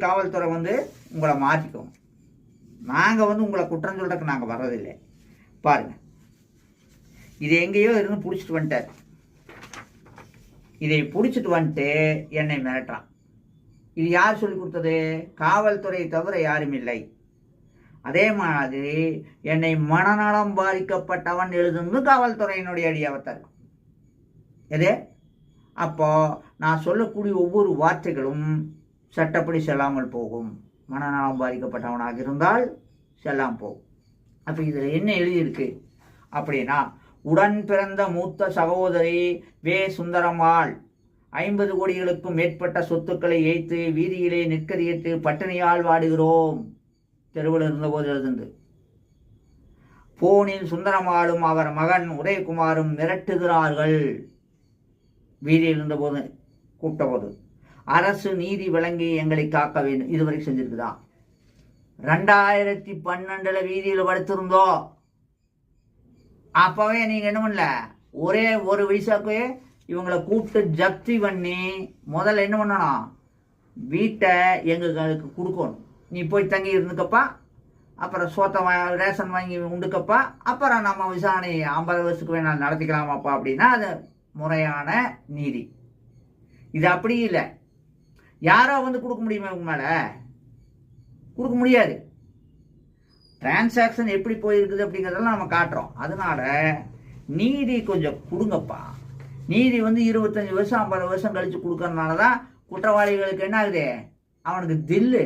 காவல்துறை வந்து உங்களை மாற்றிக்கோங்க. நாங்கள் வந்து உங்களை குற்றம் சொல்றதுக்கு நாங்கள் வர்றதில்லை. பாருங்க, இது எங்கேயோ இருந்து பிடிச்சிட்டு வந்துட்டார். இதை பிடிச்சிட்டு வந்துட்டு என்னை மிரட்டுறான். இது யார் சொல்லி கொடுத்தது? காவல்துறையை தவிர யாரும் இல்லை. அதே மாதிரி என்னை மனநலம் பாதிக்கப்பட்டவன் எழுதுன்னு காவல்துறையினுடைய அடியாவத்தார். எது? அப்போ நான் சொல்லக்கூடிய ஒவ்வொரு வார்த்தைகளும் சட்டப்படி செல்லாமல் போகும். மனநலம் பாதிக்கப்பட்டவனாக இருந்தால் செல்லாமல் போகும். அப்போ இதில் என்ன எழுதியிருக்கு அப்படின்னா, உடன் பிறந்த மூத்த சகோதரி வே சுந்தரம்மாள் 50 கோடிகளுக்கும் மேற்பட்ட சொத்துக்களை ஏய்த்து வீதியிலே நிற்கதியிட்டு பட்டினியால் வாடுகிறோம். தெருவில் இருந்தபோது எழுதுந்து. போனில் சுந்தரம்மாளும் அவர் மகன் உதயகுமாரும் மிரட்டுகிறார்கள். வீதியில் இருந்தபோது கூப்பிட்ட போது அரசு நீதி வழங்கி எங்களை காக்க வேண்டும். இதுவரை செஞ்சிருக்குதா? 2012 வீதியில் படுத்திருந்தோம். அப்பவே நீங்க என்ன பண்ணல, ஒரே ஒரு வயசாக்கே இவங்களை கூப்பிட்டு ஜப்தி பண்ணி முதல்ல என்ன பண்ணணும், வீட்டை எங்களுக்கு கொடுக்கணும். நீ போய் தங்கி இருந்துக்கப்பா, அப்புறம் சோத்தை ரேஷன் வாங்கி உண்டுக்கப்பா, அப்புறம் நம்ம விசாரணை 50 வருஷத்துக்கு வேணாலும் நடத்திக்கலாமாப்பா அப்படின்னா அது முறையான நீதி. இது அப்படி இல்லை. யாரோ வந்து கொடுக்க முடியுமா? உங்க மேல கொடுக்க முடியாது. டிரான்சாக்ஷன் எப்படி போயிருக்குது அப்படிங்கிறதெல்லாம் நம்ம காட்டுறோம். அதனால நீதி கொஞ்சம் கொடுங்கப்பா. நீதி வந்து 25 வருஷம் 50 வருஷம் கழிச்சு கொடுக்கறதுனால தான் குற்றவாளிகளுக்கு என்ன ஆகுது, அவனுக்கு தில்லு.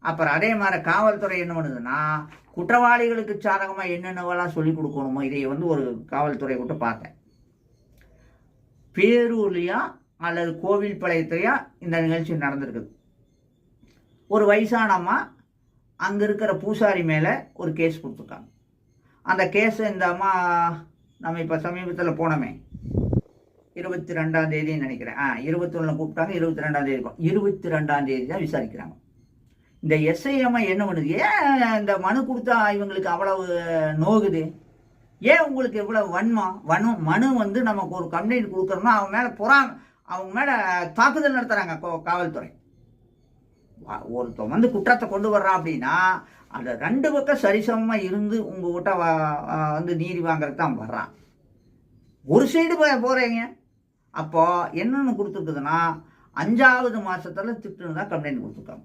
அப்புறம் அதே மாதிரி காவல்துறை என்ன பண்ணுதுன்னா, குற்றவாளிகளுக்கு சாதகமாக என்னென்னவெல்லாம் சொல்லி கொடுக்கணுமோ இதை வந்து ஒரு காவல்துறை விட்டு பார்த்தேன். பேரூர்லையா அல்லது கோவில்பாளையத்திலையா இந்த நிகழ்ச்சி நடந்திருக்குது. ஒரு வயசானம்மா அங்கே இருக்கிற பூசாரி மேலே ஒரு கேஸ் கொடுத்துருக்காங்க. அந்த கேஸை இந்த அம்மா நம்ம இப்போ சமீபத்தில் போனோமே 22ஆம் தேதின்னு நினைக்கிறேன். 21 கூப்பிட்டாங்க, 22ஆம் தேதி 22ஆம் தேதி தான் விசாரிக்கிறாங்க. இந்த எஸ்ஐ அம்மா என்ன பண்ணுது, ஏன் இந்த மனு கொடுத்தா இவங்களுக்கு அவ்வளவு நோகுது, ஏன் உங்களுக்கு எவ்வளவு வன்மம்? மனு வந்து நமக்கு ஒரு கம்ப்ளைண்ட் கொடுக்குறோம்னா அவங்க மேலே தாக்குதல் நடத்துகிறாங்க காவல்துறை. ஒருத்தன் வந்து குற்றத்தை கொண்டு வர்றான் அப்படின்னா அந்த 2 பக்கம் சரிசமமாக இருந்து உங்ககிட்ட வந்து நீதி வாங்குறது தான் வர்றான். ஒரு சைடு போகிறீங்க. அப்போ என்னென்னு கொடுத்துருக்குதுன்னா 5வது மாதத்தில் திட்டுன்னு தான் கம்ப்ளைண்ட் கொடுத்துருக்காங்க.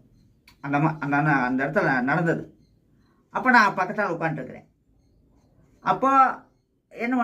அந்த இடத்துல நடந்தது. அப்போ நான் பக்கத்தில் உட்காந்துருக்கிறேன். அப்போ என்ன